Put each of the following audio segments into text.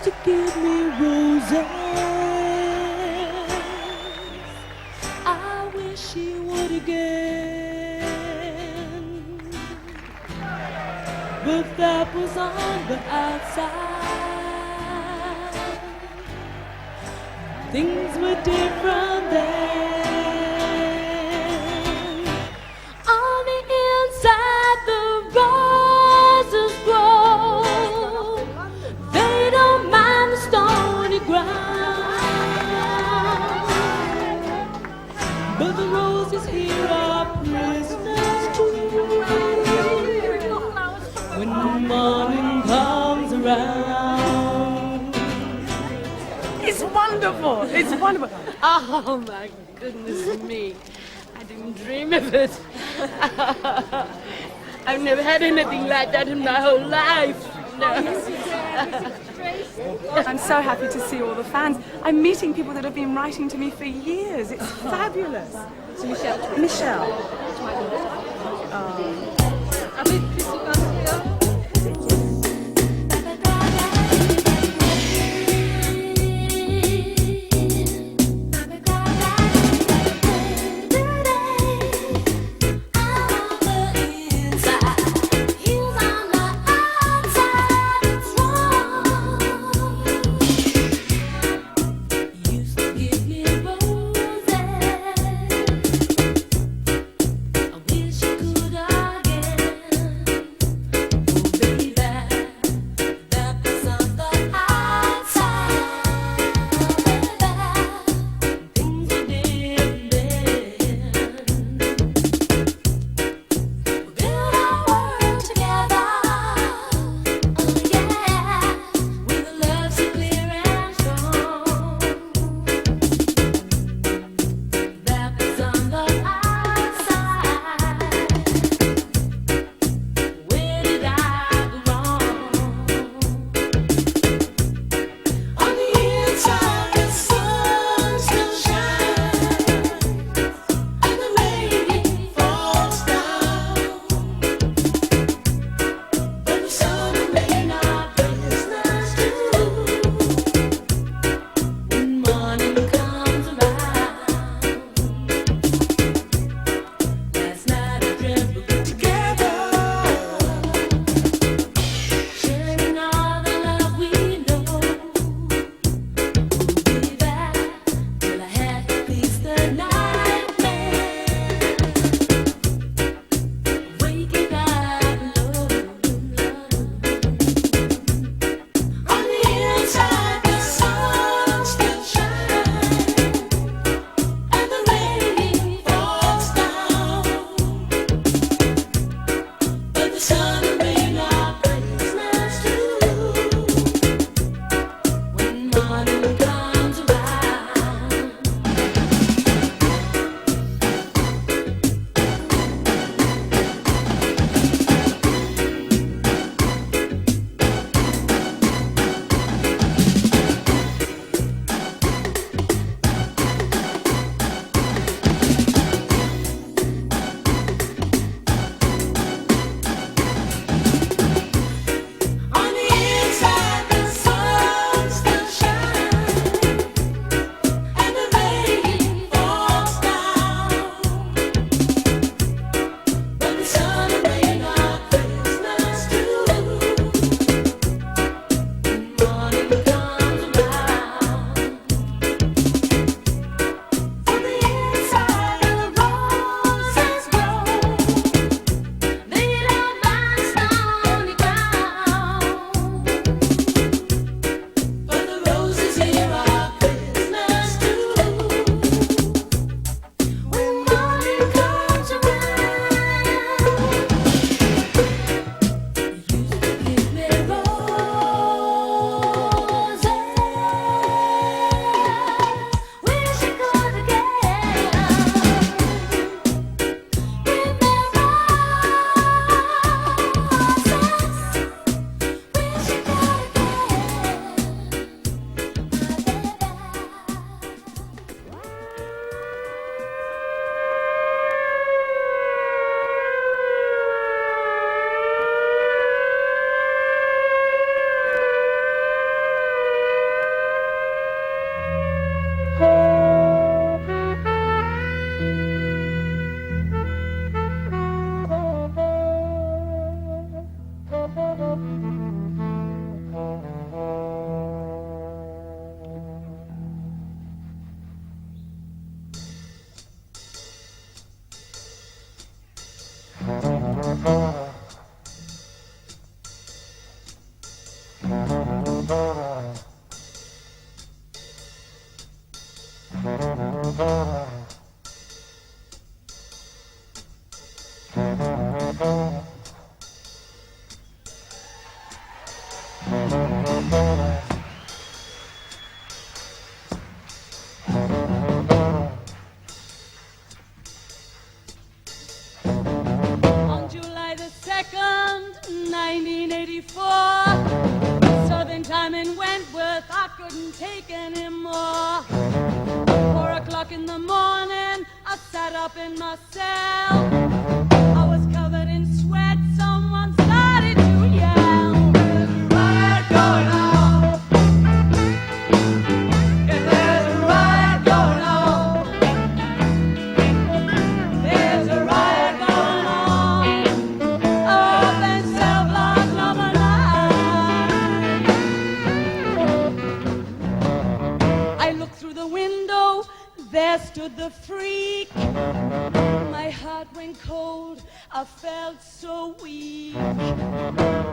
used to give me roses. I wish she would again. But that was on the outside. Things were different then. On the inside, the roses grow. They don't mind the stony ground. But the roses here are prisoners too. When morning comes around. It's wonderful. It's wonderful. Oh, my goodness me. I didn't dream of it. I've never had anything like that in my whole life. No. I'm so happy to see all the fans. I'm meeting people that have been writing to me for years. It's fabulous. So Michelle. Michelle. On July the 2nd, 1984, Southern Time in Wentworth, I couldn't take anymore. 4:00 in the morning, I sat up in my cell. I was covered in sweat, someone started to yell. There's a riot going on. Yeah, there's a riot going on. There's a riot going on. Up in cell block number 9. I looked through the window, there stood the freak. My heart went cold, I felt so weak.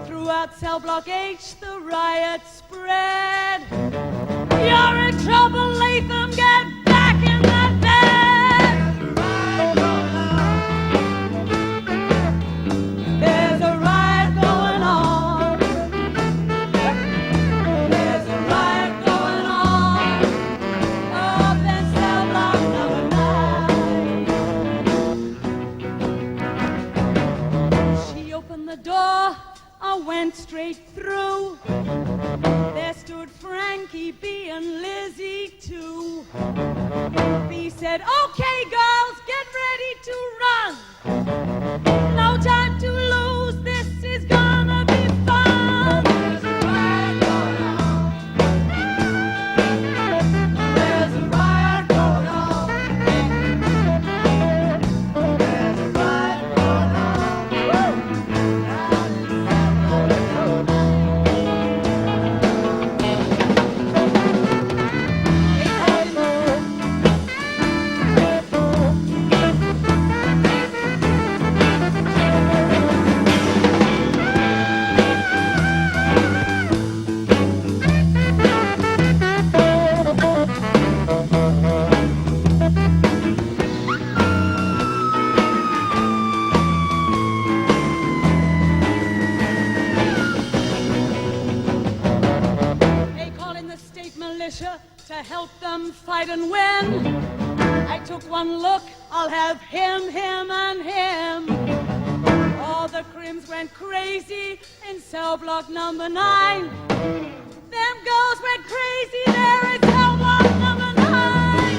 Throughout cell block H, the riot spread. You're in trouble, Latham, get back in that bed. There's a riot going on. There's a riot going on. Up in cell block number 9. She opened the door, I went straight through. There stood Frankie, B, and Lizzie too. B said, "Okay, girls, get ready to run. No time to lose, this is gonna be fun." There's a riot going on. There's a riot going on. There's a riot going on. They call in the state militia to help them fight and win. I took one look, I'll have him, and him. All the crims went crazy in cell block number 9. Them girls went crazy there in cell block number 9.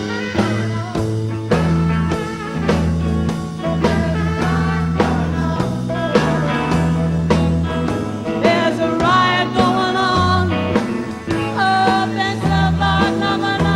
There's a riot going on. Up in cell block number 9.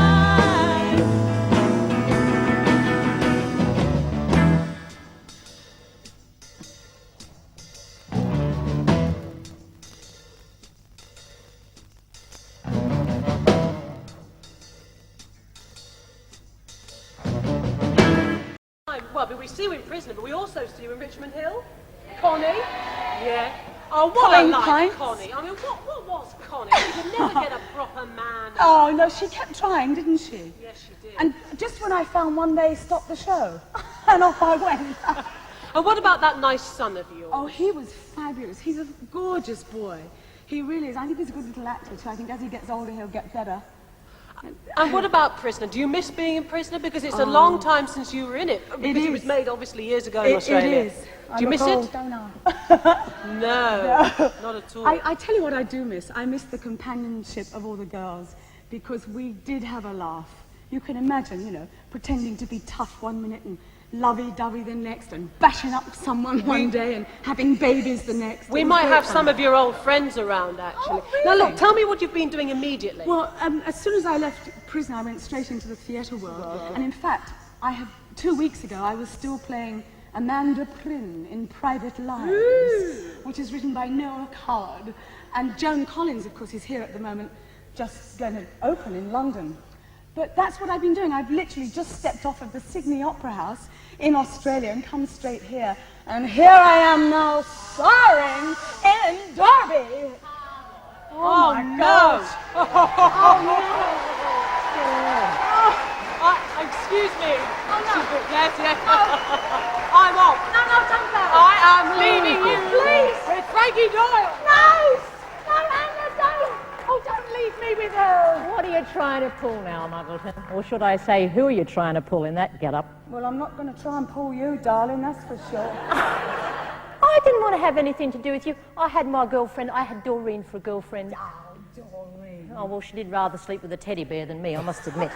Well, but we see you in prison, but we also see you in Richmond Hill. Connie? Yeah. Oh, what I like Pints. Connie. I mean, what was Connie? You could never get a proper man. Oh, no, she kept trying, didn't she? Yes, she did. And just when I found one day, stopped the show. And off I went. And what about that nice son of yours? Oh, he was fabulous. He's a gorgeous boy. He really is. I think he's a good little actor, too. I think as he gets older, he'll get better. And what about Prisoner? Do you miss being in Prisoner? Because it's a long time since you were in it. Because it was made, obviously, years ago in Australia. It is. Do you miss it? Don't I? No, not at all. I tell you what I do miss. I miss the companionship of all the girls because we did have a laugh. You can imagine, you know, pretending to be tough one minute and lovey-dovey the next and bashing up someone one day and having babies the next. We might have some of your old friends around, actually. Oh, really? Now, look, tell me what you've been doing immediately. Well, as soon as I left prison, I went straight into the theatre world. And in fact, 2 weeks ago, I was still playing Amanda Prynne in Private Lives, which is written by Noah Card. And Joan Collins, of course, is here at the moment, just going to open in London. But that's what I've been doing. I've literally just stepped off of the Sydney Opera House in Australia and come straight here. And here I am now, starring in Derby. Oh my no! gosh. Oh no! I excuse me. Oh, no. Yes, yes. Oh. I'm off. No, don't go. I am leaving you. Please. With Frankie Doyle. No, Anna, don't. Oh, don't leave me with her. What are you trying to pull now, Muggleton? Or should I say, who are you trying to pull in that get-up? Well, I'm not going to try and pull you, darling, that's for sure. I didn't want to have anything to do with you. I had my girlfriend. I had Doreen for a girlfriend. Oh, Doreen. Oh, well, she did rather sleep with a teddy bear than me, I must admit.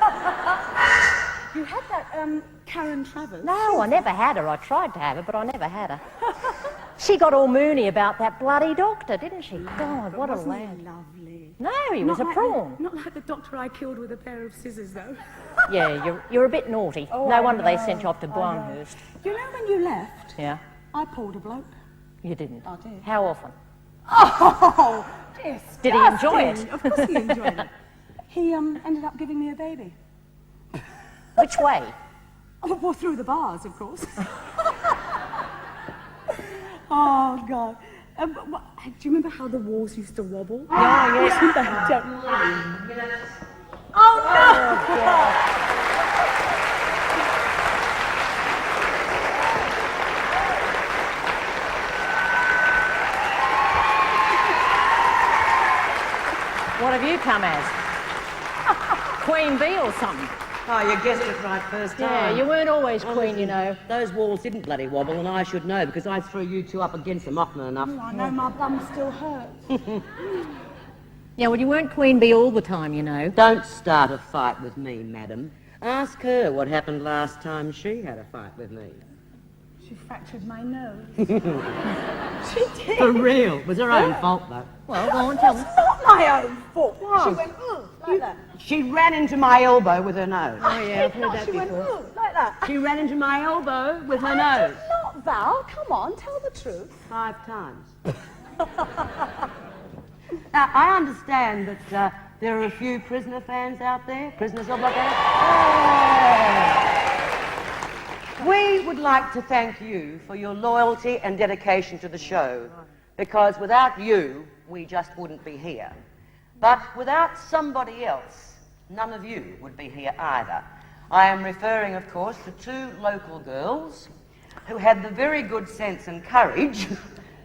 You had that, Karen Travers? No, I never had her. I tried to have her, but I never had her. She got all moony about that bloody doctor, didn't she? God, what a Wasn't lad. he lovely? No, he was a prawn. Not like the doctor I killed with a pair of scissors, though. Yeah, you're a bit naughty. Oh, No I wonder they know, sent you off to I know. Barnhurst. You know when you left, Yeah, I pulled a bloke. you didn't. I did. How often? Oh, disgusting. Did he enjoy it? Of course he enjoyed it. He ended up giving me a baby. Which way? Oh, well, through the bars, of course. Oh, God. Do you remember how the walls used to wobble? Oh, yes. Oh, no! What have you come as? Queen Bee or something? Oh, you guessed it right first time. Yeah, you weren't always queen, you know. Those walls didn't bloody wobble, and I should know because I threw you two up against them often enough. Oh, I know my bum still hurts. Yeah, well, you weren't Queen Bee all the time, you know. Don't start a fight with me, madam. Ask her what happened last time she had a fight with me. She fractured my nose. She did. For real. It was her own fault, though. Well, go on, tell me. Not my own fault. She went, ugh, like that. She ran into my elbow with her nose. Oh, yeah, I've heard No, that she went, before. ugh, like that. She ran into my elbow with her I nose. did not, Val. Come on, tell the truth. 5 times. Now, I understand that there are a few prisoner fans out there. Prisoners of Latham. We would like to thank you for your loyalty and dedication to the show, because without you, we just wouldn't be here. But without somebody else, none of you would be here either. I am referring, of course, to 2 local girls who had the very good sense and courage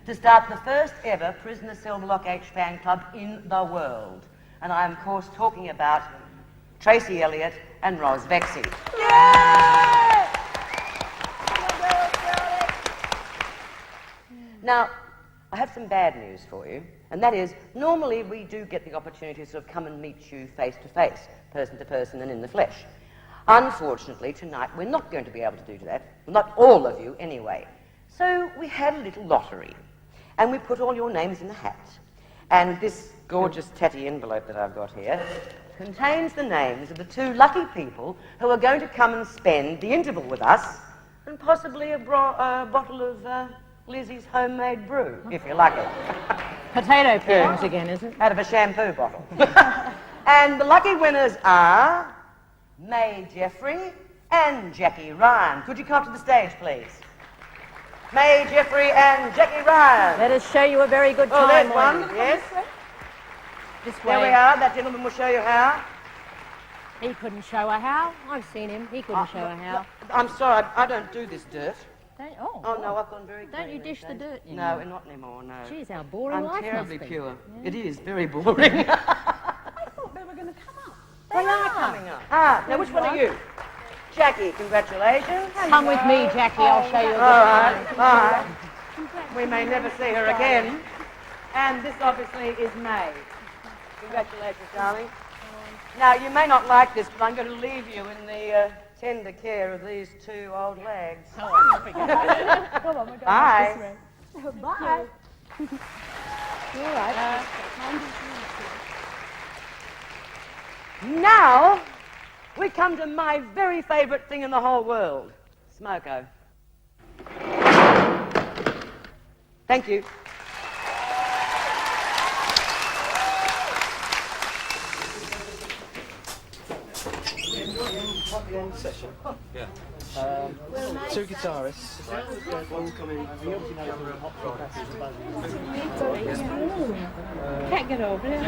to start the first ever Prisoner Cell Block H fan club in the world. And I am, of course, talking about Tracy Elliott and Ros Vexy. Now, I have some bad news for you, and that is, normally we do get the opportunity to sort of come and meet you face to face, person to person and in the flesh. Unfortunately, tonight we're not going to be able to do that, not all of you anyway. So we had a little lottery, and we put all your names in a hat. And this gorgeous tatty envelope that I've got here contains the names of the 2 lucky people who are going to come and spend the interval with us, and possibly a bottle of Lizzie's homemade brew, if you like it. Potato peelings again, is it? Out of a shampoo bottle. And the lucky winners are May Jeffrey and Jackie Ryan. Could you come to the stage, please? May Jeffrey and Jackie Ryan. Let us show you a very good Oh, time. there's won't one, we? yes. This There we way. are. That gentleman will show you how. He couldn't show her how. I've seen him. He couldn't show her how. I'm sorry, I don't do this dirt. Oh, No, I've gone very Don't you clean dish these the days. dirt, you No, know? not anymore, no. Geez, how boring I'm life terribly must be. pure. Yeah. It is very boring. I thought they were going to come up. They are coming up. Now which one are you? Jackie, congratulations. Come with me, Jackie. I'll show you a good All time. right, bye. We may never see her again. And this obviously is May. Congratulations, darling. Now, you may not like this, but I'm going to leave you in the tender care of these 2 old lags. Come on, my God. Bye. Bye. All right. Now, we come to my very favourite thing in the whole world, smoko. Thank you. Session. Yeah. 2 guitarists. One coming. Can't get over it. I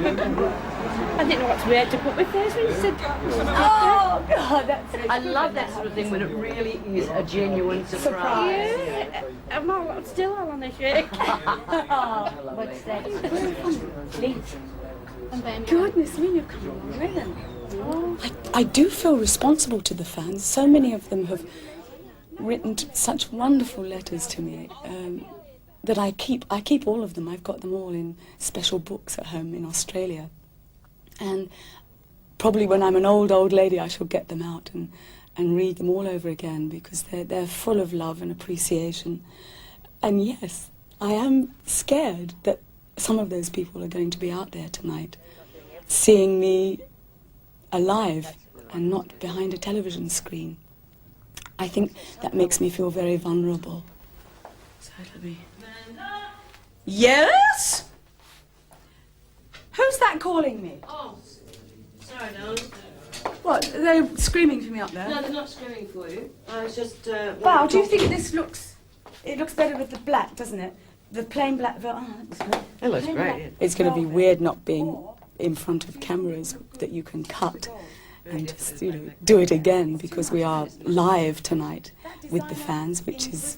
didn't know what to react to put my face when you said... Oh, Oh, God, that's so I good. love that sort of thing when it really is a genuine surprise. Yeah. Still on the shake. What's that? Liz. Goodness me, you've come along then. I do feel responsible to the fans. So many of them have written such wonderful letters to me that I keep all of them. I've got them all in special books at home in Australia. And probably when I'm an old lady, I shall get them out and read them all over again, because they're full of love and appreciation. And yes, I am scared that some of those people are going to be out there tonight, seeing me alive and not behind a television screen. I think that makes me feel very vulnerable. So it'll be... Yes? Who's that calling me? Oh, sorry, darling. What, they're screaming for me up there? No, they're not screaming for you. I was just... Wow, do you think this looks... It looks better with the black, doesn't it? The plain black... Oh, It looks great, yeah. it's going to be weird not being in front of cameras that you can cut and just, do it again, because we are live tonight with the fans, which is,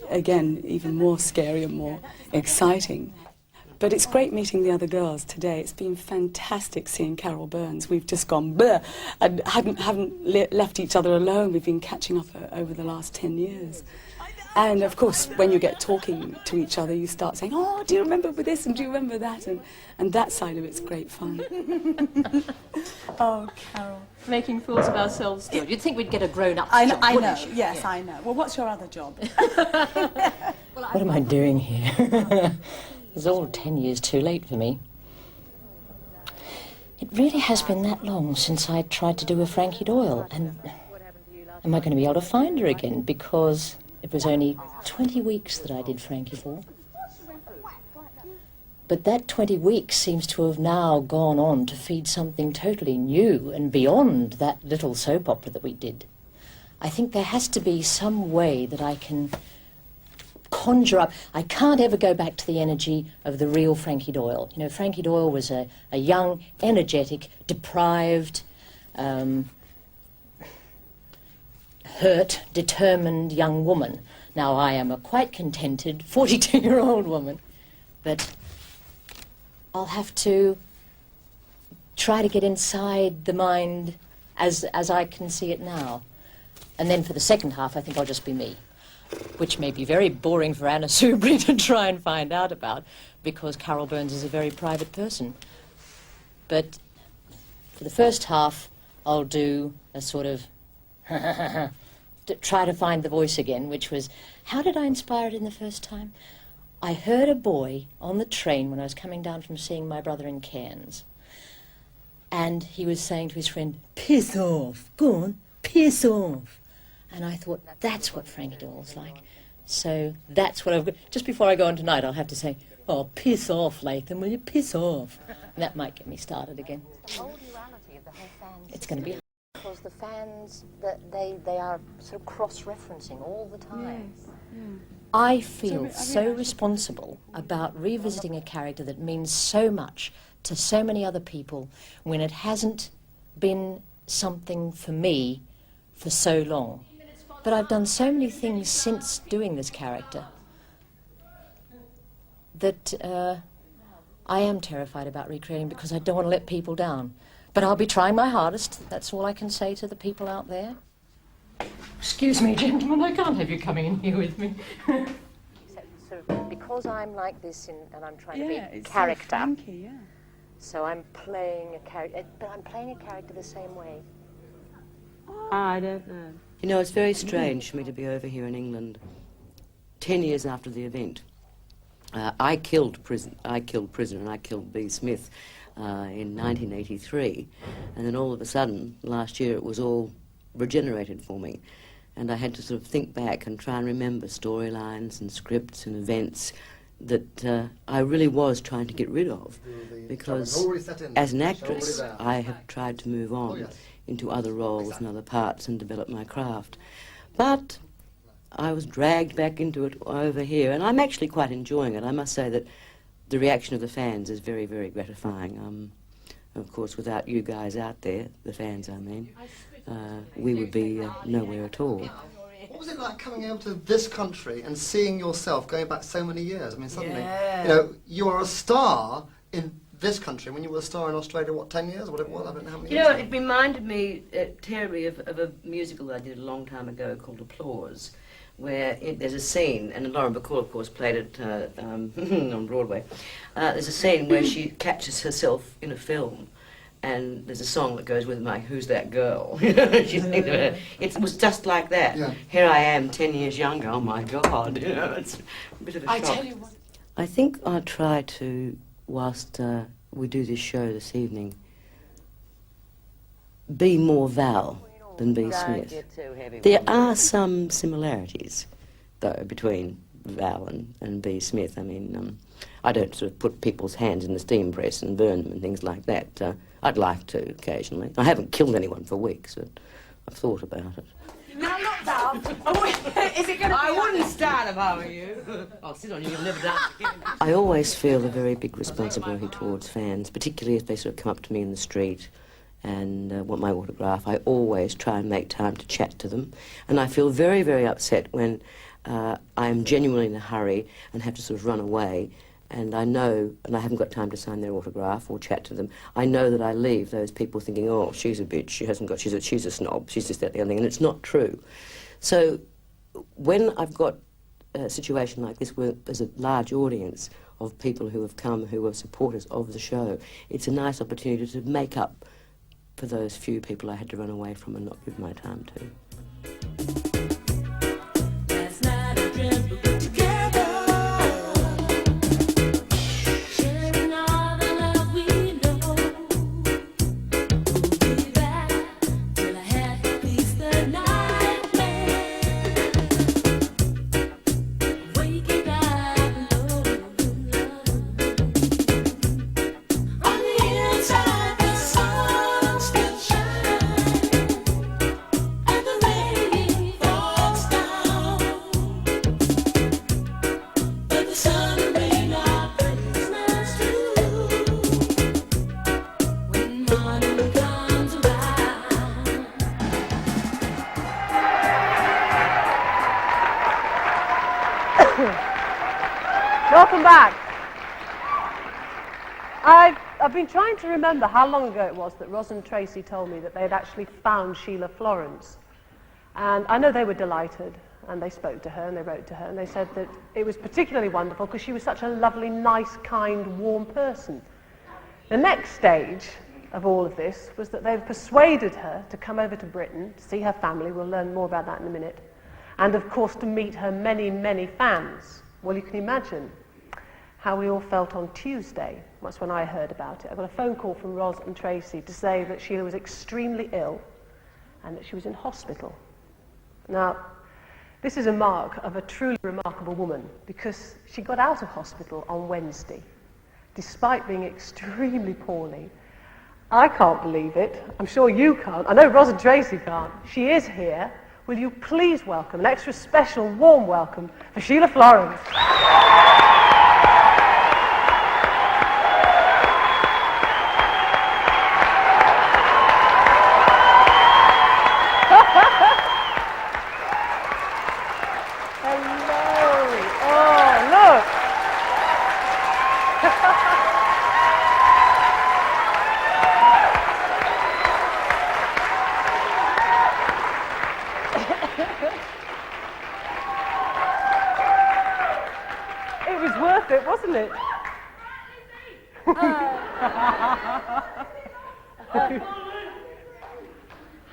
again, even more scary and more exciting. But it's great meeting the other girls today. It's been fantastic seeing Carol Burns. We've just gone bleh and haven't left each other alone. We've been catching up over the last 10 years. And of course, when you get talking to each other, you start saying, oh, do you remember with this and do you remember that? And that side of it's great fun. Oh, Carol. Making fools of ourselves still. You'd think we'd get a grown-up I job, know, wouldn't you? yes, I know. Well, what's your other job? What am I doing here? It's all 10 years too late for me. It really has been that long since I tried to do a Frankie Doyle, and am I going to be able to find her again? Because it was only 20 weeks that I did Frankie for. But that 20 weeks seems to have now gone on to feed something totally new and beyond that little soap opera that we did. I think there has to be some way that I can conjure up. I can't ever go back to the energy of the real Frankie Doyle. You know, Frankie Doyle was a young, energetic, deprived, hurt, determined young woman. Now I am a quite contented 42-year-old woman, but I'll have to try to get inside the mind as I can see it now. And then for the second half, I think I'll just be me, which may be very boring for Anna Soubry to try and find out about, because Carol Burns is a very private person. But for the first half, I'll do a sort of to try to find the voice again, which was, how did I inspire it in the first time? I heard a boy on the train when I was coming down from seeing my brother in Cairns, and he was saying to his friend, piss off, go on, piss off. And I thought, that's what Frankie Doyle's like. So that's what I've got. Just before I go on tonight, I'll have to say, oh, piss off, Latham, will you piss off? And that might get me started again. The whole duality of the whole fans. It's going to be... Because the fans, they are sort of cross-referencing all the time. Yes, yeah. I feel so responsible about revisiting a character that means so much to so many other people when it hasn't been something for me for so long. But I've done so many things since doing this character that I am terrified about recreating, because I don't want to let people down. But I'll be trying my hardest. That's all I can say to the people out there. Excuse me, gentlemen, I can't have you coming in here with me. Sort of, because I'm like this and I'm trying to be It's character, so Frankie, yeah. so I'm playing a character, but I'm playing a character the same way. I don't know. You know, it's very strange for me to be over here in England 10 years after the event. I killed Prisoner and I killed B. Smith in 1983, and then all of a sudden, last year, it was all regenerated for me, and I had to sort of think back and try and remember storylines and scripts and events that I really was trying to get rid of, because as an actress, I have tried to move on into other roles and other parts and develop my craft. But I was dragged back into it over here, and I'm actually quite enjoying it. I must say that the reaction of the fans is very, very gratifying. Of course, without you guys out there, the fans, I mean, we would be nowhere at all. What was it like coming over to this country and seeing yourself going back so many years? I mean, suddenly, you are a star in this country when you were a star in Australia, what, 10 years? What it was? I don't know how many years. It reminded me terribly of a musical that I did a long time ago called Applause, where there's a scene, and Lauren Bacall, of course, played it on Broadway. There's a scene where she catches herself in a film, and there's a song that goes with it, like, "Who's that girl?" It was just like that. Yeah. Here I am, 10 years younger. Oh my God! It's a bit of a shock. I tell you what. I think I'll try to, whilst we do this show this evening, be more Val than B. Smith. There are some similarities, though, between Val and B. Smith. I mean, I don't sort of put people's hands in the steam press and burn them and things like that. I'd like to occasionally. I haven't killed anyone for weeks, but I've thought about it. Now look, Val. Is it going to be... I wouldn't start if I were you. I'll sit on you, you'll never dance again. I always feel a very big responsibility towards fans, particularly if they sort of come up to me in the street and want my autograph. I always try and make time to chat to them. And I feel very, very upset when I'm genuinely in a hurry and have to sort of run away. And I know, and I haven't got time to sign their autograph or chat to them, I know that I leave those people thinking, oh, she's a bitch, she's a snob, she's just that, the other thing, and it's not true. So when I've got a situation like this where there's a large audience of people who have come who are supporters of the show, it's a nice opportunity to make up for those few people I had to run away from and not give my time to. Welcome back. I've been trying to remember how long ago it was that Ros and Tracy told me that they had actually found Shelia Florance. And I know they were delighted, and they spoke to her and they wrote to her, and they said that it was particularly wonderful because she was such a lovely, nice, kind, warm person. The next stage of all of this was that they've persuaded her to come over to Britain to see her family. We'll learn more about that in a minute. And of course to meet her many, many fans. Well, you can imagine how we all felt on Tuesday. That's when I heard about it. I got a phone call from Ros and Tracy to say that Shelia was extremely ill and that she was in hospital. Now, this is a mark of a truly remarkable woman because she got out of hospital on Wednesday, despite being extremely poorly. I can't believe it. I'm sure you can't. I know Ros and Tracy can't. She is here. Will you please welcome an extra special warm welcome for Shelia Florance.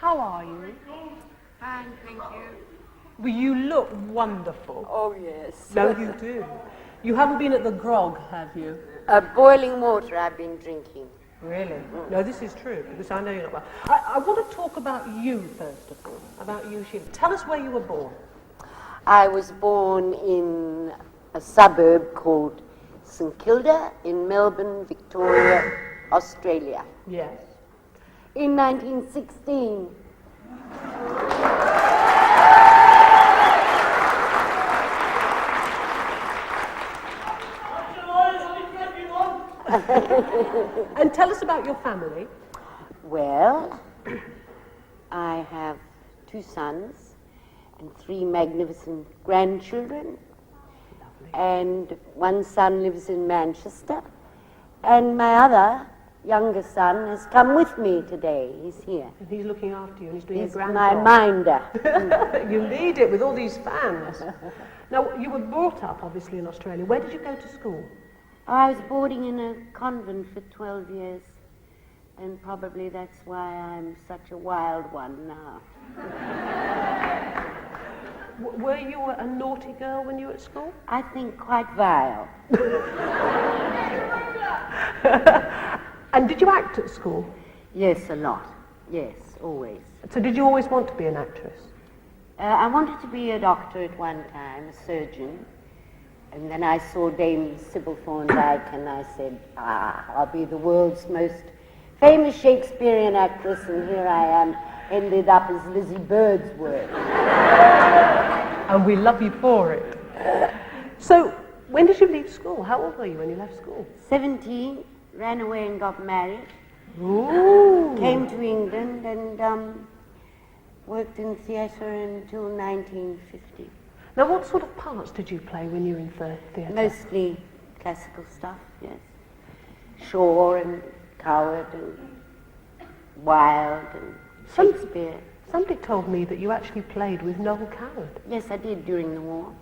How are you? Fine, thank you. Well, you look wonderful. Oh, yes. No, you do. You haven't been at the grog, have you? Boiling water I've been drinking. Really? No, this is true, because I know you're not well. I want to talk about you, first of all, about you, Shelia. Tell us where you were born. I was born in a suburb called St Kilda in Melbourne, Victoria, Australia. Yes. In 1916. And tell us about your family. Well, I have 2 sons and 3 magnificent grandchildren. And 1 son lives in Manchester, and my other younger son has come with me today. He's here. And he's looking after you, and he's doing He's a grand my job. minder. You need it with all these fans. Now, you were brought up, obviously, in Australia. Where did you go to school? I was boarding in a convent for 12 years, and probably that's why I'm such a wild one now. Were you a naughty girl when you were at school? I think quite vile. And did you act at school? Yes, a lot. Yes, always. So did you always want to be an actress? I wanted to be a doctor at one time, a surgeon. And then I saw Dame Sybil Thorndike and I said, I'll be the world's most famous Shakespearean actress, and here I am, ended up as Lizzie Birdsworth. And we love you for it. So, when did you leave school? How old were you when you left school? 17, ran away and got married. Ooh. Came to England and worked in theatre until 1950. Now, what sort of parts did you play when you were in theatre? Mostly classical stuff, yes. Shaw and Coward and Wilde and Shakespeare. Somebody told me that you actually played with Noel Coward. Yes, I did during the war.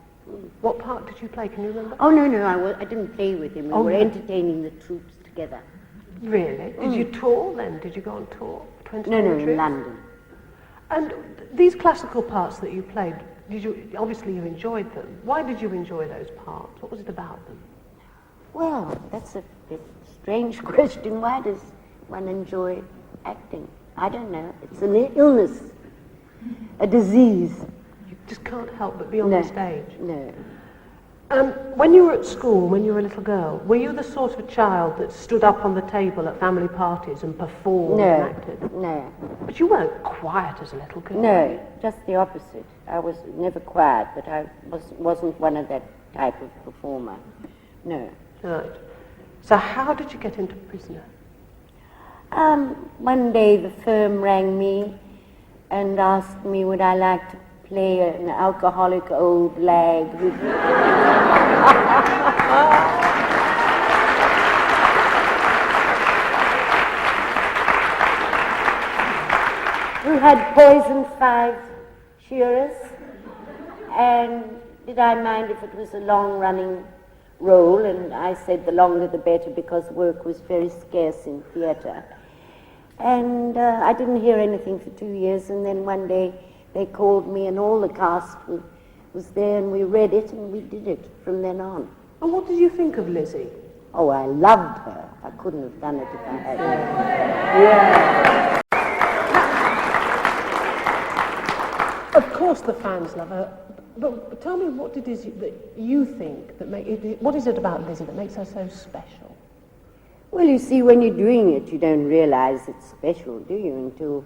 What part did you play? Can you remember? Oh, no, I didn't play with him. We were entertaining the troops together. Really? Did you tour then? Did you go on tour? No, in London. And these classical parts that you played, obviously you enjoyed them. Why did you enjoy those parts? What was it about them? Well, that's a strange question. Why does one enjoy acting? I don't know. It's an illness, a disease. You just can't help but be on the stage. No. When you were at school, when you were a little girl, were you the sort of child that stood up on the table at family parties and performed and acted? No. But you weren't quiet as a little girl. No, just the opposite. I was never quiet, but I wasn't one of that type of performer. No. Right. So how did you get into Prisoner? One day the firm rang me and asked me would I like to play an alcoholic old lag who had poisoned 5 shearers, and did I mind if it was a long-running role, and I said the longer the better because work was very scarce in theatre. And I didn't hear anything for 2 years, and then one day they called me and all the cast was there, and we read it and we did it from then on. And what did you think of Lizzie? Oh, I loved her. I couldn't have done it if I hadn't. Yeah. Of course the fans love her, but tell me what it is that you think that what is it about Lizzie that makes her so special? Well, you see, when you're doing it, you don't realize it's special, do you, until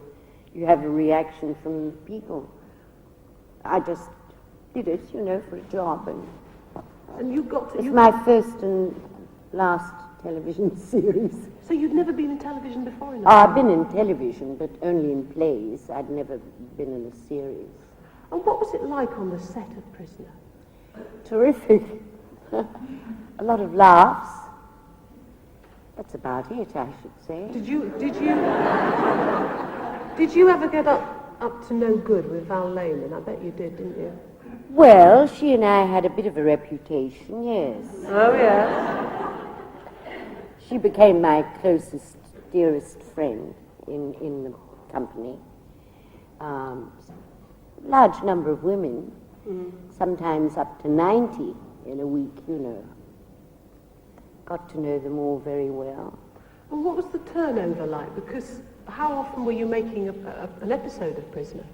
you have a reaction from people. I just did it, for a job, and you got to... It's my first and last television series. So you'd never been in television before? I've been in television, but only in plays. I'd never been in a series. And what was it like on the set of Prisoner? Terrific. A lot of laughs. That's about it, I should say. Did you ever get up to no good with Val Lehman? I bet you did, didn't you? Well, she and I had a bit of a reputation, yes. Oh, yes. She became my closest, dearest friend in the company. Large number of women, sometimes up to 90 in a week, Got to know them all very well. And what was the turnover like? Because how often were you making an episode of Prisoner?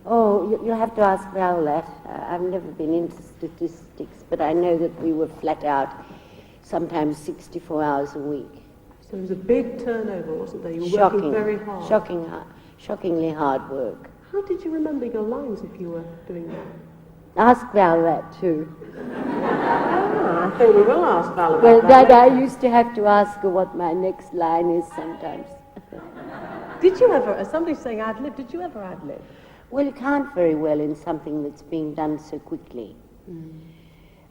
Oh, you'll have to ask Val that. I've never been into statistics, but I know that we were flat out, sometimes 64 hours a week. So it was a big turnover, wasn't there? You were working very hard. Shockingly hard work. How did you remember your lines if you were doing that? Ask Val that too. I think we will ask Val about that. Well, I used to have to ask her what my next line is sometimes. Did you ever, somebody's saying ad-lib, did you ever ad-lib? Well, you can't very well in something that's being done so quickly.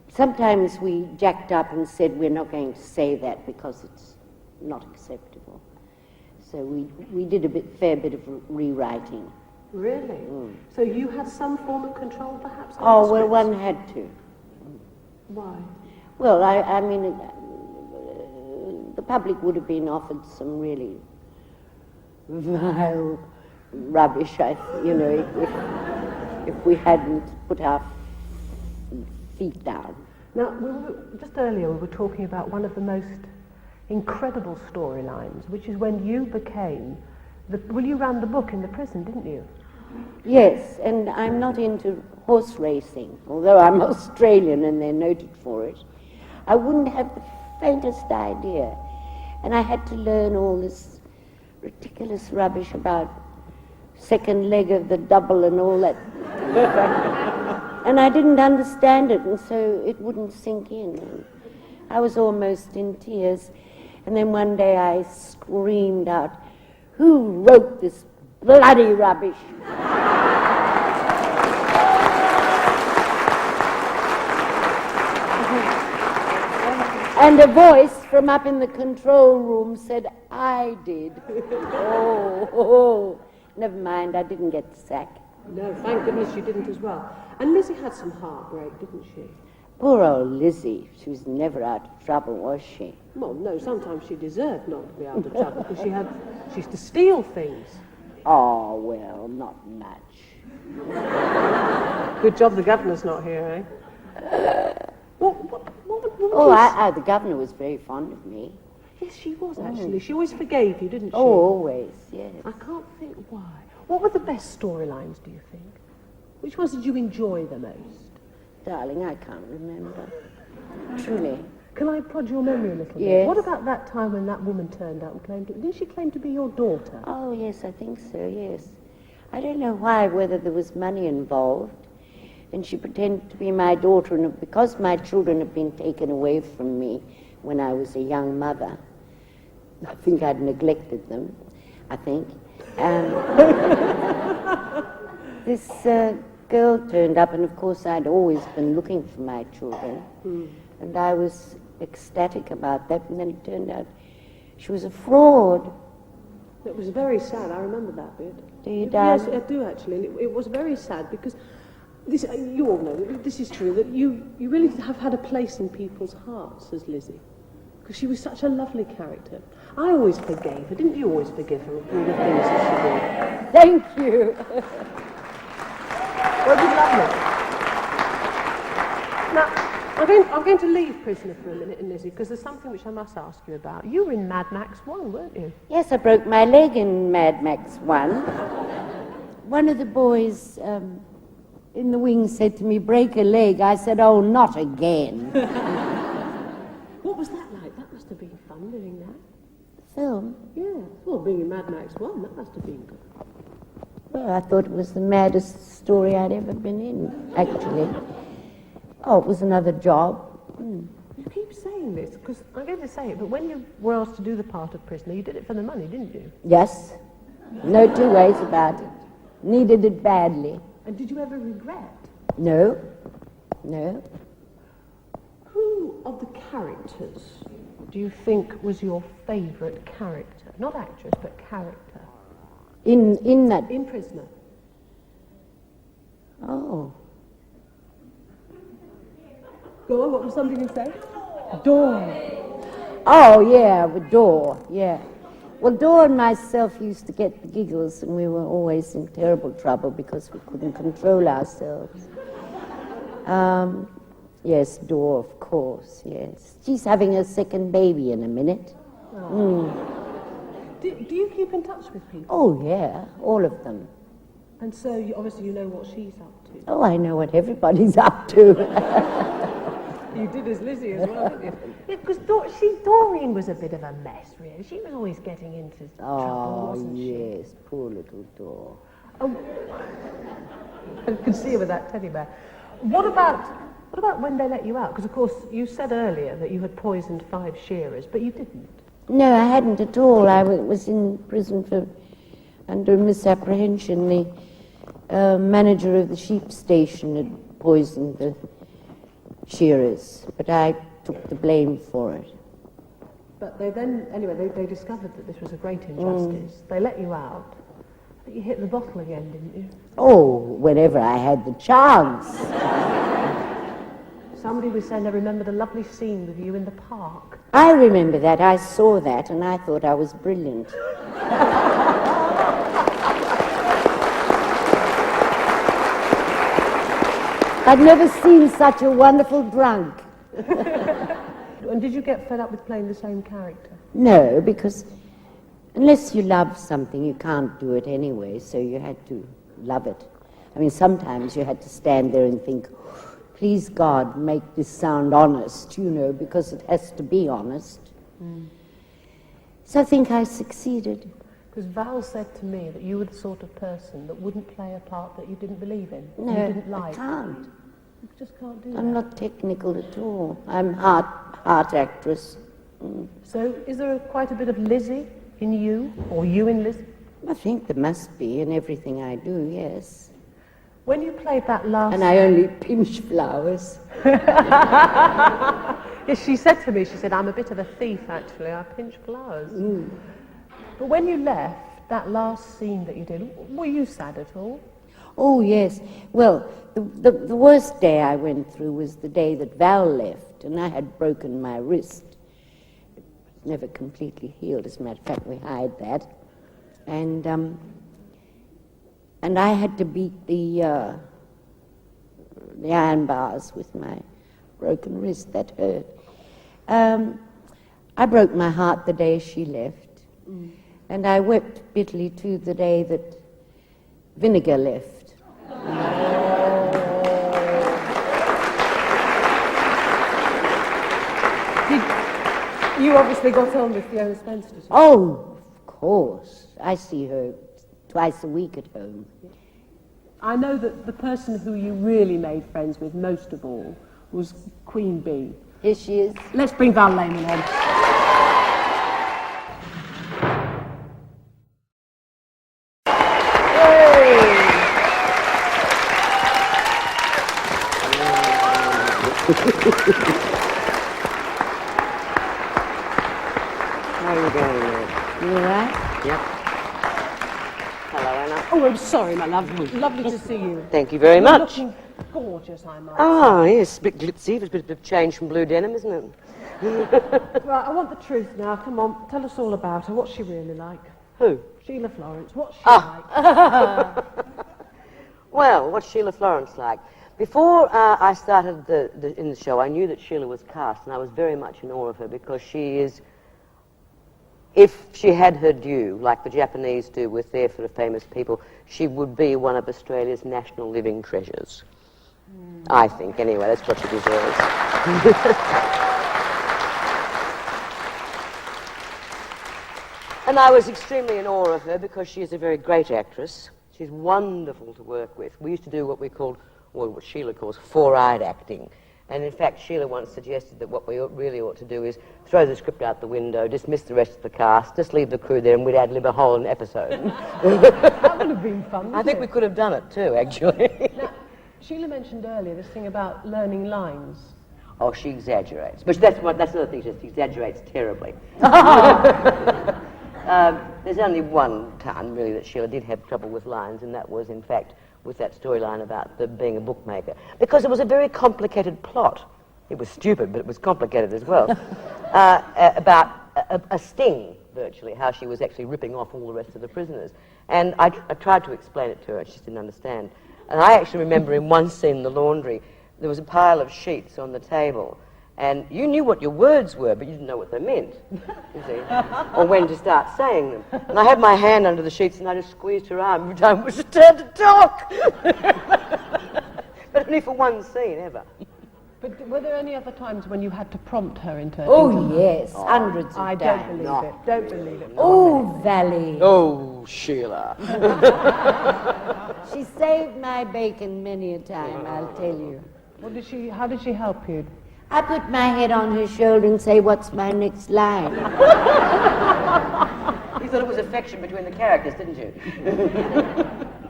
Sometimes we jacked up and said we're not going to say that because it's not acceptable. So we did a fair bit of rewriting. Really? So you had some form of control, perhaps? Oh, well, one had to. Why? Well, I mean, the public would have been offered some really vile rubbish, if we hadn't put our feet down. Now, just earlier we were talking about one of the most incredible storylines, which is when you became, you ran the book in the prison, didn't you? Yes, and I'm not into horse racing, although I'm Australian and they're noted for it. I wouldn't have the faintest idea. And I had to learn all this ridiculous rubbish about second leg of the double and all that. And I didn't understand it, and so it wouldn't sink in. And I was almost in tears. And then one day I screamed out, "Who wrote this bloody rubbish?" And a voice from up in the control room said, "I did." Oh, never mind, I didn't get the sack. No, thank goodness you didn't as well. And Lizzie had some heartbreak, didn't she? Poor old Lizzie, she was never out of trouble, was she? Well, no, sometimes she deserved not to be out of trouble because she used to steal things. Oh, well, not much. Good job the governor's not here, eh? The governor was very fond of me. Yes, she was actually. She always forgave you, didn't she? Oh, always, yes. I can't think why. What were the best storylines, do you think? Which ones did you enjoy the most? Darling, I can't remember. Truly. Can I prod your memory a little bit? Yes. What about that time when that woman turned up and claimed to... Didn't she claim to be your daughter? Oh, yes, I think so, yes. I don't know why, whether there was money involved. And she pretended to be my daughter, and because my children had been taken away from me when I was a young mother, I think I'd neglected them, this girl turned up, and of course I'd always been looking for my children, and I was ecstatic about that, and then it turned out she was a fraud. It was very sad, I remember that bit. Do you, Yes, I do actually, and it was very sad because this, you all know, this is true, that you really have had a place in people's hearts as Lizzie, because she was such a lovely character. I always forgave her. Didn't you always forgive her for all the things that she did? Thank you. Well, you love her. Now, I'm going to leave Prisoner for a minute, Lizzie, because there's something which I must ask you about. You were in Mad Max 1, weren't you? Yes, I broke my leg in Mad Max 1. One of the boys in the wing said to me, "Break a leg." I said, "Oh, not again." What was that like? That must have been fun doing that. Film? Yeah. Well, being in Mad Max 1, that must have been good. Well, I thought it was the maddest story I'd ever been in, actually. Oh, it was another job. You keep saying this, because I'm going to say it, but when you were asked to do the part of prisoner, you did it for the money, didn't you? Yes. No two ways about it. Needed it badly. And did you ever regret? No. No. Who of the characters do you think was your favourite character? Not actress, but character. In Prisoner. Oh. Go on, what was something you say? Doyle. Oh, yeah, with Doyle, yeah. Well, Doyle and myself used to get the giggles, and we were always in terrible trouble because we couldn't control ourselves. Yes, Doyle, of course, yes. She's having her second baby in a minute. Do you keep in touch with people? Oh, yeah, all of them. And so, obviously, you know what she's up to. Oh, I know what everybody's up to. You did as Lizzie as well, didn't you? Yeah, because Doreen was a bit of a mess, really. She was always getting into trouble, wasn't she? Oh, yes, poor little Doyle. Oh, I can see her with that teddy bear. What about when they let you out? Because, of course, you said earlier that you had poisoned 5 shearers, but you didn't. No, I hadn't at all. I was in prison for under misapprehension, the manager of the sheep station had poisoned the shearers, but I took the blame for it. But they discovered that this was a great injustice. They let you out. But you hit the bottle again, didn't you? Oh, whenever I had the chance. Somebody was saying they remembered a lovely scene with you in the park. I remember that. I saw that, and I thought I was brilliant. I'd never seen such a wonderful drunk. And did you get fed up with playing the same character? No, because unless you love something, you can't do it anyway, so you had to love it. I mean, sometimes you had to stand there and think, please God, make this sound honest, because it has to be honest. So I think I succeeded. Because Val said to me that you were the sort of person that wouldn't play a part that you didn't believe in, No, you didn't like. I can't. You just can't do that. I'm not technical at all. I'm heart actress. So is there quite a bit of Lizzie in you, or you in Lizzie? I think there must be in everything I do, yes. When you played that last... And I only pinch flowers. Yes, she said to me, I'm a bit of a thief, actually. I pinch flowers. But when you left, that last scene that you did, were you sad at all? Oh, yes. Well, the worst day I went through was the day that Val left, and I had broken my wrist. It was never completely healed. As a matter of fact, we hide that. And I had to beat the iron bars with my broken wrist. That hurt. I broke my heart the day she left, and I wept bitterly too the day that Vinegar left. You obviously got on with Fiona Spencer. Oh, of course. I see her twice a week at home. I know that the person who you really made friends with most of all was Queen Bee. Here she is. Let's bring Val Lehman on. How are you going? You all right? Yep. Hello, Anna. Oh, I'm sorry, my love. Lovely to see you. Thank you very You're much. looking gorgeous, I might Ah, yes, a bit glitzy. It's a bit of change from blue denim, isn't it? Right, I want the truth now. Come on, tell us all about her. What's she really like? Who? Sheila Florance. What's she like? Well, what's Sheila Florance like? Before I started in the show, I knew that Sheila was cast, and I was very much in awe of her because she is, if she had her due, like the Japanese do with their sort of famous people, she would be one of Australia's national living treasures. I think, anyway, that's what she deserves. And I was extremely in awe of her because she is a very great actress. She's wonderful to work with. We used to do what we called, or what Sheila calls, four-eyed acting. And in fact, Sheila once suggested that what we really ought to do is throw the script out the window, dismiss the rest of the cast, just leave the crew there, and we'd ad-lib a whole episode. That would have been fun, I think we could have done it too, actually. Now, Sheila mentioned earlier this thing about learning lines. Oh, she exaggerates. But that's another thing, she exaggerates terribly. There's only one time, really, that Sheila did have trouble with lines, and that was, in fact, with that storyline about being a bookmaker. Because it was a very complicated plot. It was stupid, but it was complicated as well. About a sting, virtually, how she was actually ripping off all the rest of the prisoners. And I tried to explain it to her, she just didn't understand. And I actually remember in one scene in the laundry, there was a pile of sheets on the table, and you knew what your words were, but you didn't know what they meant, you see, or when to start saying them. And I had my hand under the sheets, and I just squeezed her arm every time it was her turn to talk. But only for one scene, ever. But were there any other times when you had to prompt her into... Oh, yes, hundreds of I times. don't believe it. Don't believe it. Oh, Valley. Oh, Sheila. She saved my bacon many a time, I'll tell you. How did she help you? I put my head on her shoulder and say, what's my next line? thought it was affection between the characters, didn't you?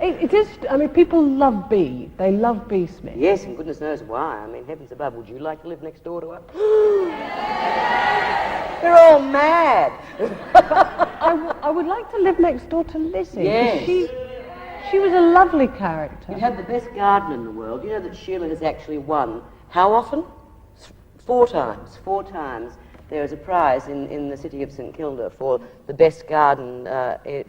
It is, I mean, people love B. They love B. Smith. Yes, and goodness knows why. I mean, heavens above, would you like to live next door to her? They're all mad. I would like to live next door to Lizzie. Yes. She was a lovely character. You have the best garden in the world. You know that Shelia has actually won. How often? 4 times. 4 times. There is a prize in the city of St Kilda for the best garden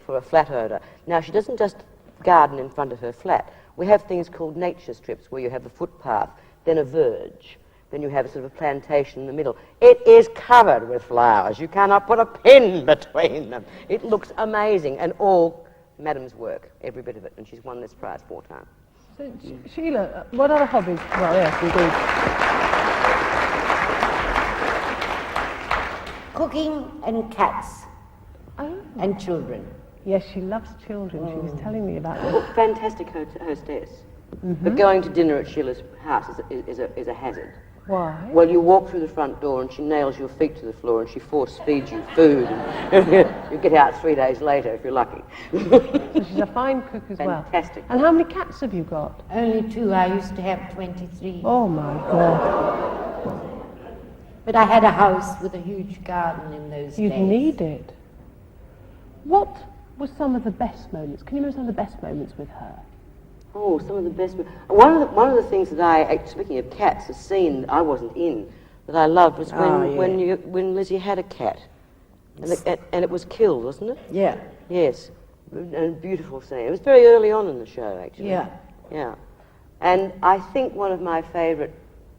for a flat owner. Now, she doesn't just garden in front of her flat. We have things called nature strips where you have a footpath, then a verge, then you have a sort of a plantation in the middle. It is covered with flowers. You cannot put a pin between them. It looks amazing, and all Madam's work, every bit of it, and she's won this prize 4 times. So, Sheila, what other hobbies? Well, yes, indeed. Cooking and cats. And children. Yes, she loves children. She was telling me about that. Oh, fantastic hostess. But going to dinner at Sheila's house is a hazard. Why? Well, you walk through the front door and she nails your feet to the floor and she force feeds you food. And you get out 3 days later if you're lucky. So she's a fine cook as well. Fantastic. And how many cats have you got? Only 2. I used to have 23. Oh my God. But I had a house with a huge garden in those days. You'd need it. What were some of the best moments? Can you remember some of the best moments with her? Oh, some of the best. One of the things that speaking of cats, a scene that I wasn't in that I loved was when Lizzie had a cat, and it was killed, wasn't it? Yeah. Yes, a beautiful scene. It was very early on in the show, actually. Yeah. Yeah, and I think one of my favourite,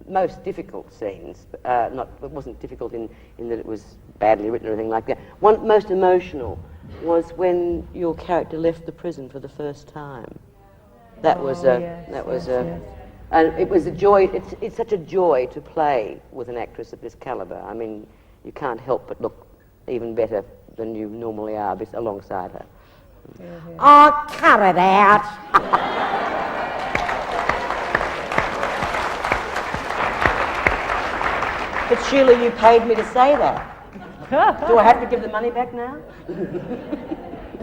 most difficult scenes. It wasn't difficult in that it was badly written or anything like that. One most emotional was when your character left the prison for the first time. That was and it was a joy. It's such a joy to play with an actress of this calibre. I mean, you can't help but look even better than you normally are alongside her. Oh, cut it out. But Sheila, you paid me to say that. Do I have to give the money back now?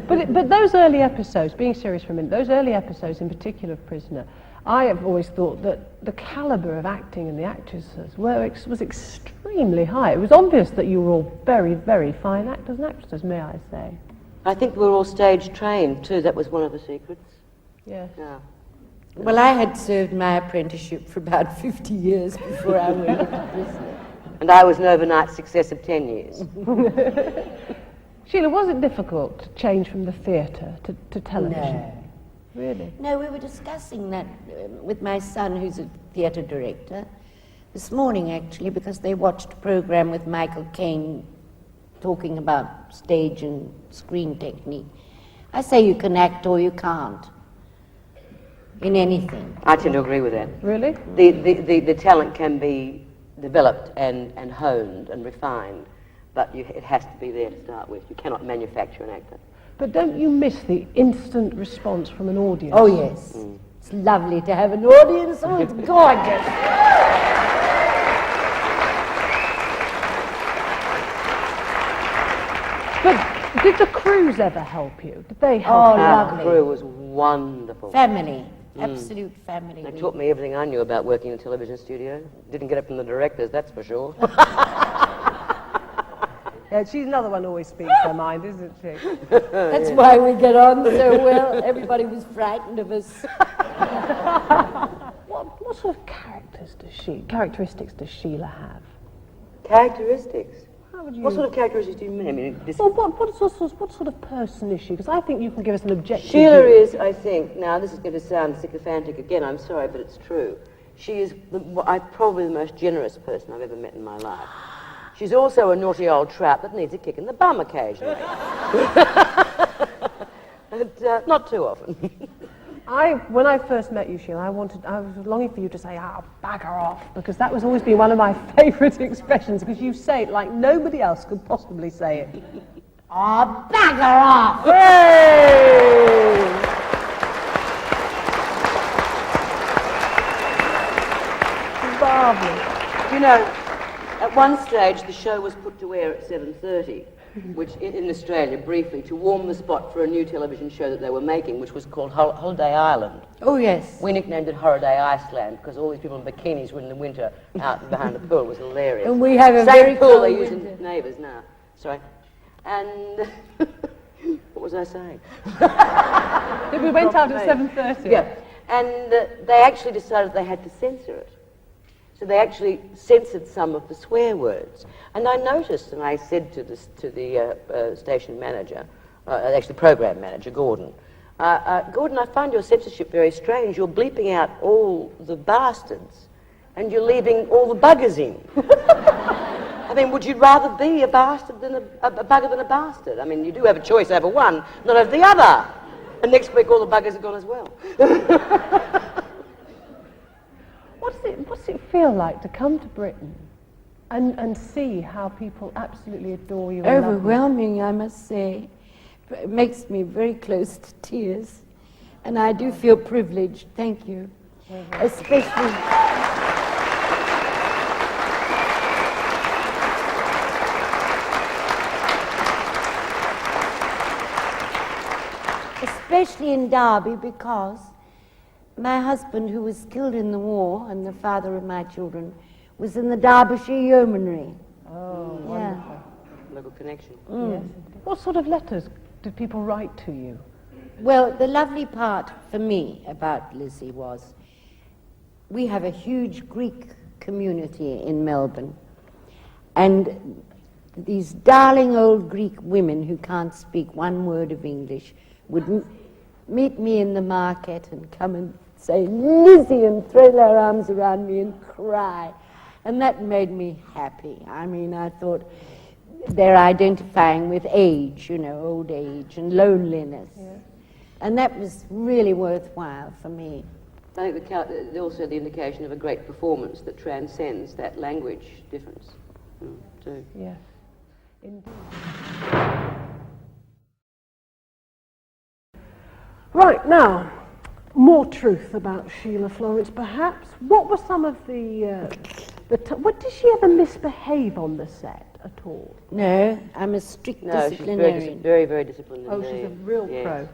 But those early episodes, being serious for a minute, those early episodes in particular of Prisoner, I have always thought that the calibre of acting and the actresses was extremely high. It was obvious that you were all very, very fine actors and actresses, may I say. I think we were all stage trained too. That was one of the secrets. Yes. Yeah. Well, I had served my apprenticeship for about 50 years before I went into prison. And I was an overnight success of 10 years. Sheila, was it difficult to change from the theatre to television? No. Really? No, we were discussing that with my son, who's a theatre director, this morning actually, because they watched a programme with Michael Caine talking about stage and screen technique. I say you can act or you can't, in anything. I tend to agree with that. Really? The talent can be developed and honed and refined, but it has to be there to start with. You cannot manufacture an actor. But don't you miss the instant response from an audience? Oh, yes. It's lovely to have an audience. Oh, it's gorgeous. But did the crews ever help you? Did they help you? Lovely. The crew was wonderful. Family. Absolute family. They taught me everything I knew about working in a television studio. Didn't get it from the directors, that's for sure. Yeah, she's another one who always speaks her mind, isn't she? That's why we get on so well. Everybody was frightened of us. What sort of characteristics does Sheila have? Characteristics? How would you... What sort of characteristics do you mean? I mean, Well, what sort of person is she? Because I think you can give us an objective Sheila view. is, I think, now this is going to sound sycophantic again, I'm sorry, but it's true. She is probably the most generous person I've ever met in my life. She's also a naughty old trap that needs a kick in the bum occasionally. But, not too often. When I first met you, Sheila, I was longing for you to say, bag her off, because that was always been one of my favourite expressions, because you say it like nobody else could possibly say it. Oh, bag her off! Hey! Marvellous. You know, at one stage the show was put to air at 7:30, which in Australia, briefly, to warm the spot for a new television show that they were making, which was called Holiday Island. Oh, yes. We nicknamed it Holiday Iceland because all these people in bikinis were in the winter out behind the pool. It was hilarious. And we have a Same very pool cold they use winter. in Neighbours now. Sorry. And what was I saying? We went out at 7:30. Yeah. And they actually decided they had to censor it. So they actually censored some of the swear words. And I noticed, and I said to the station manager, actually program manager, Gordon, Gordon, I find your censorship very strange. You're bleeping out all the bastards and you're leaving all the buggers in. I mean, would you rather be a bastard than a bugger than a bastard? I mean, you do have a choice over one, not over the other. And next week all the buggers are gone as well. What's it feel like to come to Britain and see how people absolutely adore you? And love you? Overwhelming, I must say. It makes me very close to tears. And I do feel privileged, thank you. Especially in Derby, because my husband, who was killed in the war, and the father of my children, was in the Derbyshire Yeomanry. Oh, Yeah. wonderful. Local connection. Yes. What sort of letters did people write to you? Well, the lovely part for me about Lizzie was we have a huge Greek community in Melbourne, and these darling old Greek women who can't speak one word of English would meet me in the market and come and say, Lizzie, and throw their arms around me and cry. And that made me happy. I mean, I thought they're identifying with age, you know, old age and loneliness. Yeah. And that was really worthwhile for me. I think also the indication of a great performance that transcends that language difference, too. Yes, indeed. Right, now, more truth about Shelia Florance, perhaps. What were some of what did she ever misbehave on the set at all? No, I'm a strict disciplinarian. She's very, very disciplined. Oh, she's a real pro.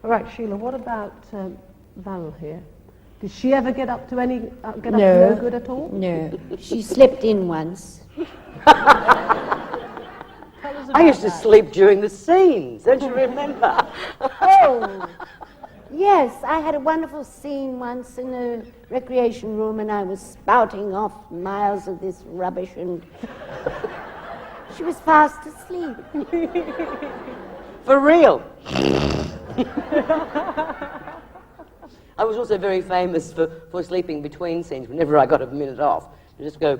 All right, Shelia, what about Val here? Did she ever get up to no good at all? No, she slept in once. I used to sleep during the scenes, don't you remember? Oh, yes, I had a wonderful scene once in a recreation room and I was spouting off miles of this rubbish and she was fast asleep. For real? I was also very famous for sleeping between scenes. Whenever I got a minute off, I just go,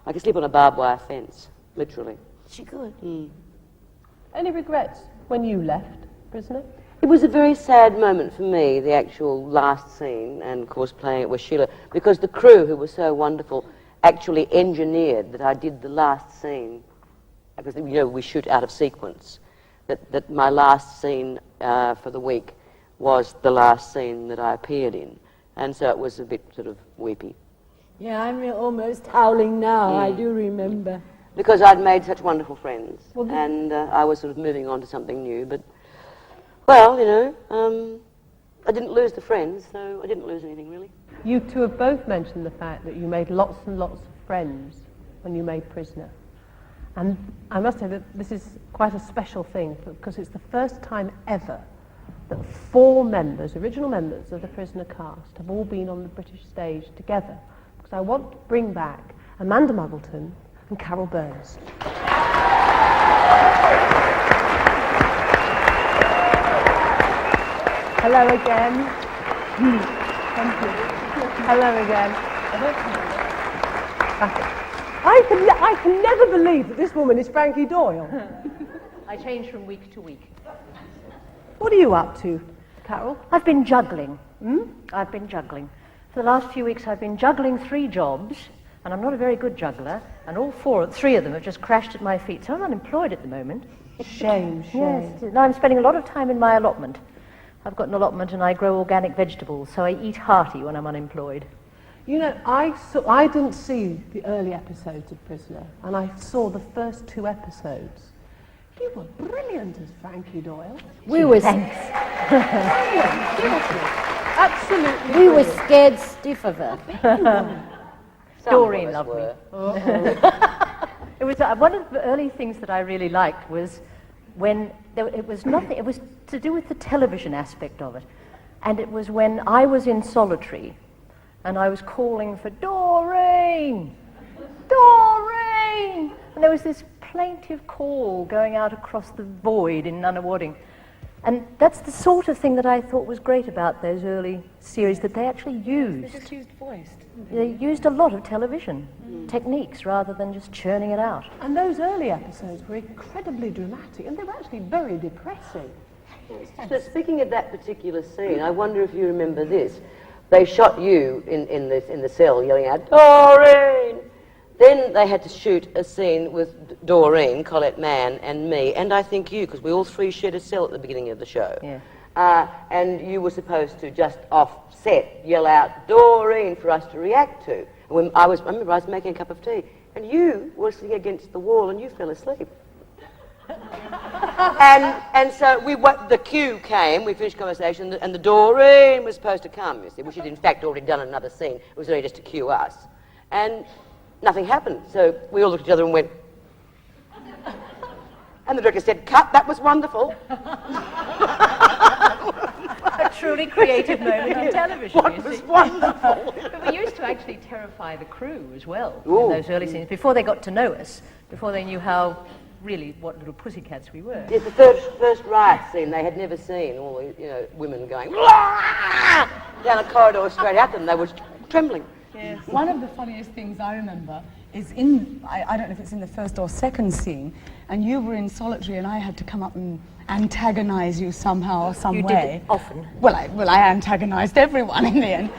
I could sleep on a barbed wire fence, literally. She could. Any regrets when you left, prisoner? It was a very sad moment for me, the actual last scene, and of course playing it with Shelia, because the crew, who were so wonderful, actually engineered that I did the last scene, because, you know, we shoot out of sequence, that my last scene for the week was the last scene that I appeared in, and so it was a bit sort of weepy. Yeah, I'm almost howling now, I do remember. Because I'd made such wonderful friends, and I was sort of moving on to something new, but, well, you know, I didn't lose the friends, so I didn't lose anything, really. You two have both mentioned the fact that you made lots and lots of friends when you made Prisoner. And I must say that this is quite a special thing, because it's the first time ever that 4 members, original members of the Prisoner cast, have all been on the British stage together. Because I want to bring back Amanda Muggleton and Carol Burns. Hello again. Thank you. Hello again. I can never believe that this woman is Frankie Doyle. I change from week to week. What are you up to, Carol? I've been juggling. I've been juggling. For the last few weeks I've been juggling 3 jobs, and I'm not a very good juggler, and 3 of them have just crashed at my feet, so I'm unemployed at the moment. Shame. Yes, now I'm spending a lot of time in my allotment. I've got an allotment and I grow organic vegetables, so I eat hearty when I'm unemployed. You know, I didn't see the early episodes of Prisoner, and I saw the first 2 episodes. You were brilliant as Frankie Doyle. We were Thanks. Absolutely. we were scared stiff of her. Doreen loved me. It was one of the early things that I really liked was when it was nothing. It was to do with the television aspect of it, and it was when I was in solitary, and I was calling for Doreen, Doreen, and there was this plaintive call going out across the void in Nunawading. And that's the sort of thing that I thought was great about those early series, that they actually used. They just used voiced. They used a lot of television techniques rather than just churning it out. And those early episodes were incredibly dramatic, and they were actually very depressing. So speaking of that particular scene, I wonder if you remember this. They shot you in the cell yelling out, Doreen! Then they had to shoot a scene with Doreen, Colette Mann, and me, and I think you, because we all three shared a cell at the beginning of the show. Yeah. And you were supposed to just off-set yell out, Doreen, for us to react to. And I remember I was making a cup of tea, and you were sitting against the wall, and you fell asleep. and so the cue came, we finished conversation, and the Doreen was supposed to come, you see, which had in fact already done another scene. It was only just to cue us. And nothing happened, so we all looked at each other and went, and the director said, cut, that was wonderful. A truly creative moment in television. What was wonderful. But we used to actually terrify the crew as well Ooh. in those early scenes, before they got to know us, before they knew what little pussycats we were. Yes, the first riot scene they had never seen, all the women going, "Wah!" down a corridor straight at them, they were trembling. Yes. One of the funniest things I remember is I don't know if it's in the first or second scene, and you were in solitary and I had to come up and antagonize you somehow or some You way. did it often. Well, I antagonized everyone in the end.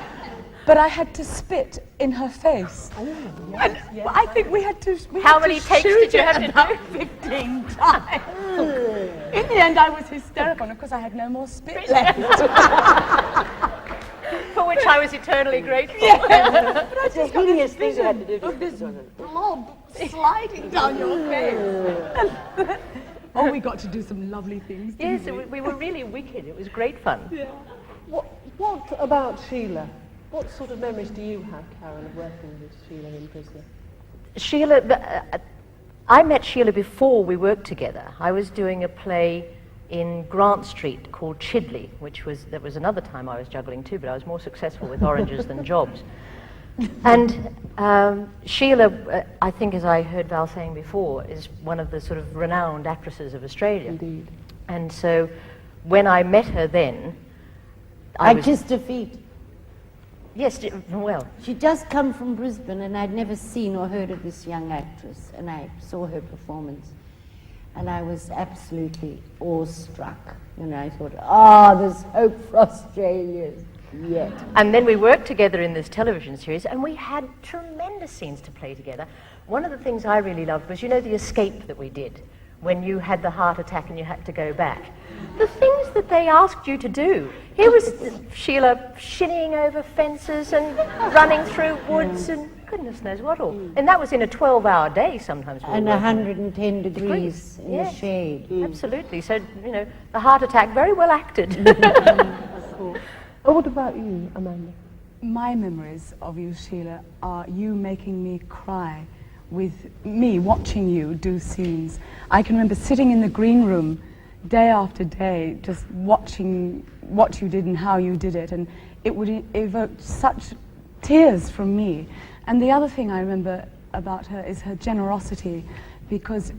But I had to spit in her face. Oh, And I think we had to. How many takes did you have to do? 15 times. In the end, I was hysterical, and of course, I had no more spit left. For which I was eternally grateful. It's a hideous thing you had to do to Of this blob sliding down your face. Oh, we got to do some lovely things. Yes, we were really wicked. It was great fun. Yeah. What about Sheila? What sort of memories do you have, Karen, of working with Sheila in Prisoner? Sheila, I met Sheila before we worked together. I was doing a play in Grant Street called Chidley, that was another time I was juggling too, but I was more successful with oranges than jobs. And Sheila, I think, as I heard Val saying before, is one of the sort of renowned actresses of Australia. Indeed. And so when I met her then, I kissed her feet. Yes, well. She'd just come from Brisbane, and I'd never seen or heard of this young actress, and I saw her performance, and I was absolutely awestruck. I thought, there's hope for Australia yet. And then we worked together in this television series, and we had tremendous scenes to play together. One of the things I really loved was, the escape that we did when you had the heart attack and you had to go back. The things that they asked you to do. Here was Sheila shinnying over fences and running through woods and goodness knows what all. And that was in a 12-hour day sommes. And 110 degrees in the shade. Absolutely. So, the heart attack, very well acted. What about you, Amanda? My memories of you, Sheila, are you making me cry with me watching you do scenes. I can remember sitting in the green room day after day, just watching what you did and how you did it, and it would evoke such tears from me. And the other thing I remember about her is her generosity, because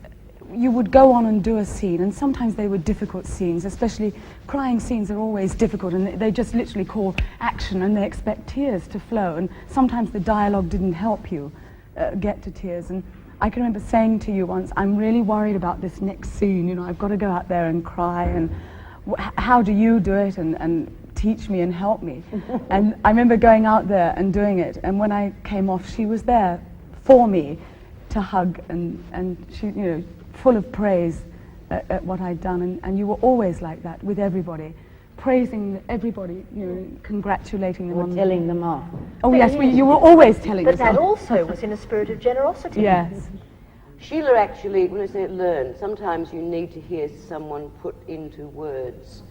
you would go on and do a scene, and sometimes they were difficult scenes, especially crying scenes are always difficult, and they just literally call action and they expect tears to flow, and sometimes the dialogue didn't help you get to tears. And I can remember saying to you once, I'm really worried about this next scene, I've got to go out there and cry, and how do you do it, and teach me and help me. And I remember going out there and doing it, and when I came off, she was there for me to hug, and she, full of praise at what I'd done, and you were always like that with everybody, praising everybody, congratulating them. Or telling them off. Oh yes, you were always telling us But that off. also was in a spirit of generosity. Yes. Sheila actually, when I say learn, sometimes you need to hear someone put into words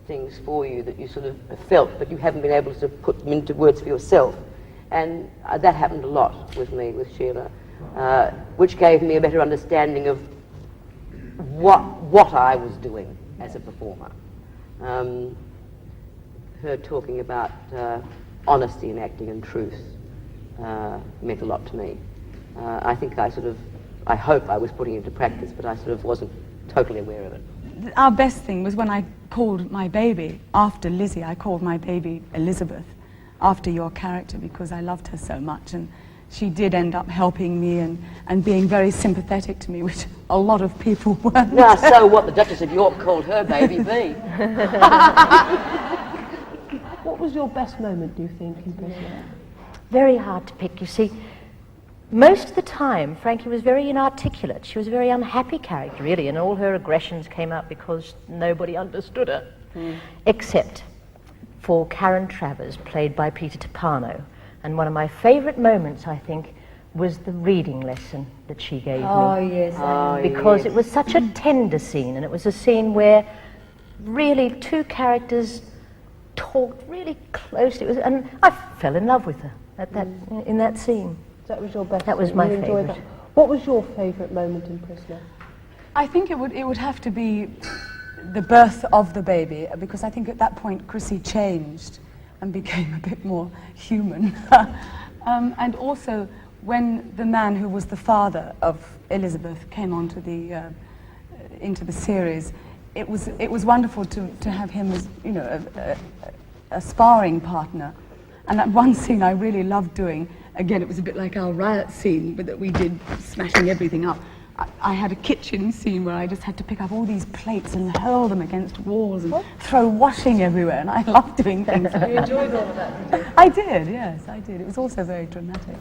things for you that you sort of felt, but you haven't been able to put them into words for yourself. And that happened a lot with me, with Sheila, which gave me a better understanding of what I was doing as a performer. Her talking about honesty in acting and truth meant a lot to me. I think I hope I was putting it into practice, but I sort of wasn't totally aware of it. Our best thing was when I called my baby, after Lizzie, I called my baby Elizabeth, after your character, because I loved her so much, and she did end up helping me and being very sympathetic to me, which a lot of people weren't. Now, so what, the Duchess of York called her Baby B. What was your best moment, do you think, in Prisoner? Very hard to pick. You see, most of the time, Frankie was very inarticulate. She was a very unhappy character, really, and all her aggressions came out because nobody understood her, except for Karen Travers, played by Peter Topano. And one of my favourite moments, I think, was the reading lesson that she gave me. Yes. Because it was such a tender scene, and it was a scene where really two characters talked really closely. And I fell in love with her in that scene. That was your best. That was scene. my You enjoyed favourite. that. What was your favourite moment in Prisoner? I think it would have to be the birth of the baby, because I think at that point Chrissie changed and became a bit more human. And also when the man who was the father of Elizabeth came onto into the series, it was wonderful to have him as, you know, a sparring partner. And that one scene I really loved doing, again, it was a bit like our riot scene that we did, smashing everything up. I had a kitchen scene where I just had to pick up all these plates and hurl them against walls and throw washing everywhere, and I loved doing things. You enjoyed all of that, did you? I did, yes, I did. It was also very dramatic.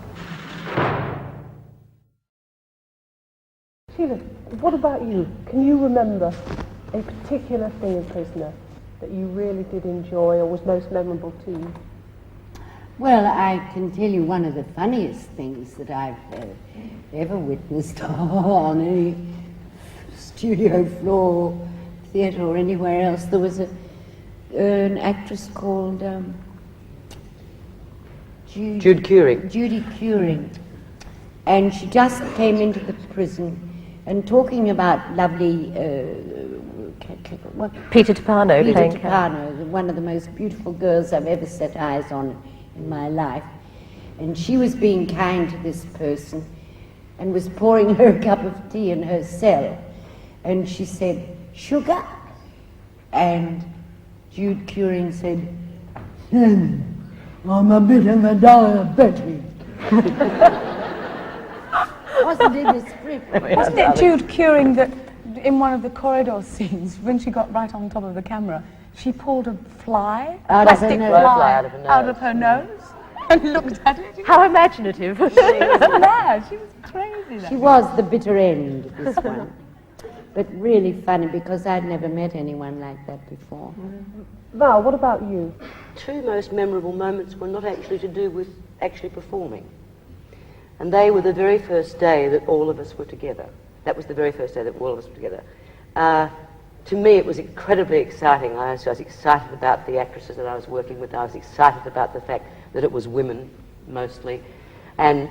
Sheila, what about you? Can you remember a particular thing in Prisoner that you really did enjoy or was most memorable to you? Well, I can tell you one of the funniest things that I've ever witnessed on any studio floor, theatre or anywhere else. There was an actress called Judy Curing, and she just came into the prison and talking about lovely Peter Topano. Peter Topano, one of the most beautiful girls I've ever set eyes on in my life. And she was being kind to this person and was pouring her a cup of tea in her cell. And she said, "Sugar?" And Jude Curing said, "I'm a bit of a diabetic." Wasn't in the script. Wasn't it Jude Curing that in one of the corridor scenes, when she got right on top of the camera, she pulled a fly, plastic fly, out of her nose and looked at it? How imaginative. She was mad. She was crazy. She was the bitter end, this one. But really funny, because I'd never met anyone like that before. Val, what about you? Two most memorable moments were not actually to do with actually performing. And they were the very first day that all of us were together. That was the very first day that all of us were together. To me, it was incredibly exciting. I was excited about the actresses that I was working with. I was excited about the fact that it was women, mostly. And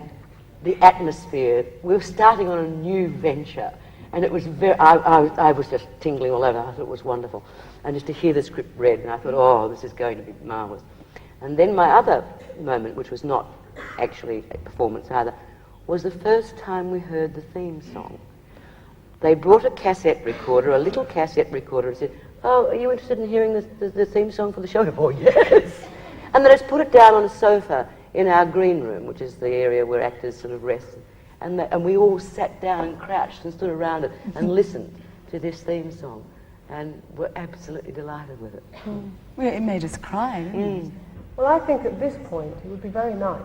the atmosphere. We were starting on a new venture. And it was I was just tingling all over. I thought it was wonderful. And just to hear the script read, and I thought, oh, this is going to be marvellous. And then my other moment, which was not actually a performance either, was the first time we heard the theme song. They brought a cassette recorder, a little cassette recorder, and said, "Oh, are you interested in hearing the theme song for the show?" "Oh, yes." And they just put it down on a sofa in our green room, which is the area where actors sort of rest. And we all sat down and crouched and stood around it and listened to this theme song, and were absolutely delighted with it. Well, it made us cry, didn't it? Well, I think at this point it would be very nice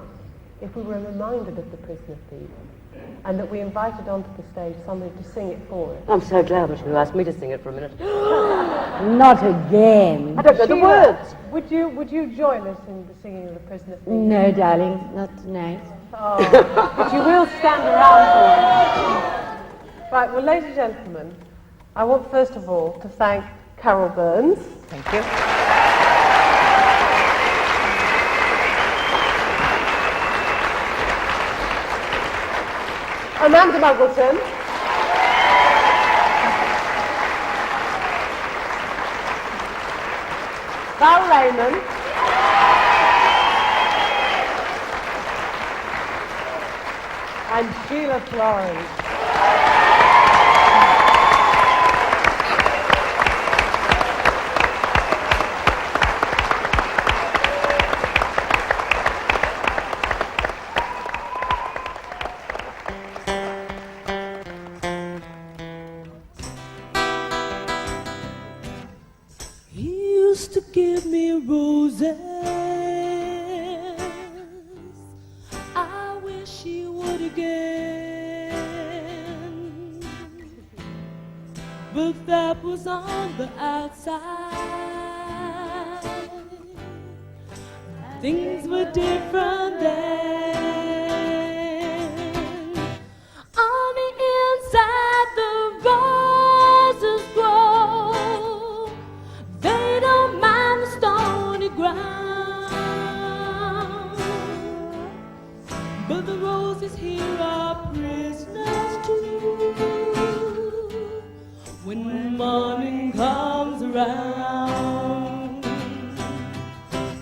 if we were reminded of the Prisoner theme and that we invited onto the stage somebody to sing it for us. I'm so glad that you asked me to sing it for a minute. Not again. I don't know the words. Would you join us in the singing of the Prisoner theme? No, darling, not tonight. Oh, but you will stand around for it. Right, well, ladies and gentlemen, I want first of all to thank Carol Burns. Thank you. Amanda Muggleton. Val Lehman. And Shelia Florance. He used to give me roses. I wish he would again. But that was on the outside. Things were different then. On the inside, the roses grow. They don't mind the stony ground. But the roses here are prisoners too. When morning comes around.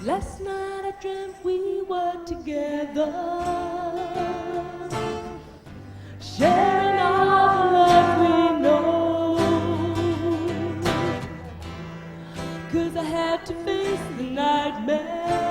Last night I dreamt we were together, sharing all the love we know. 'Cause I had to face the nightmare.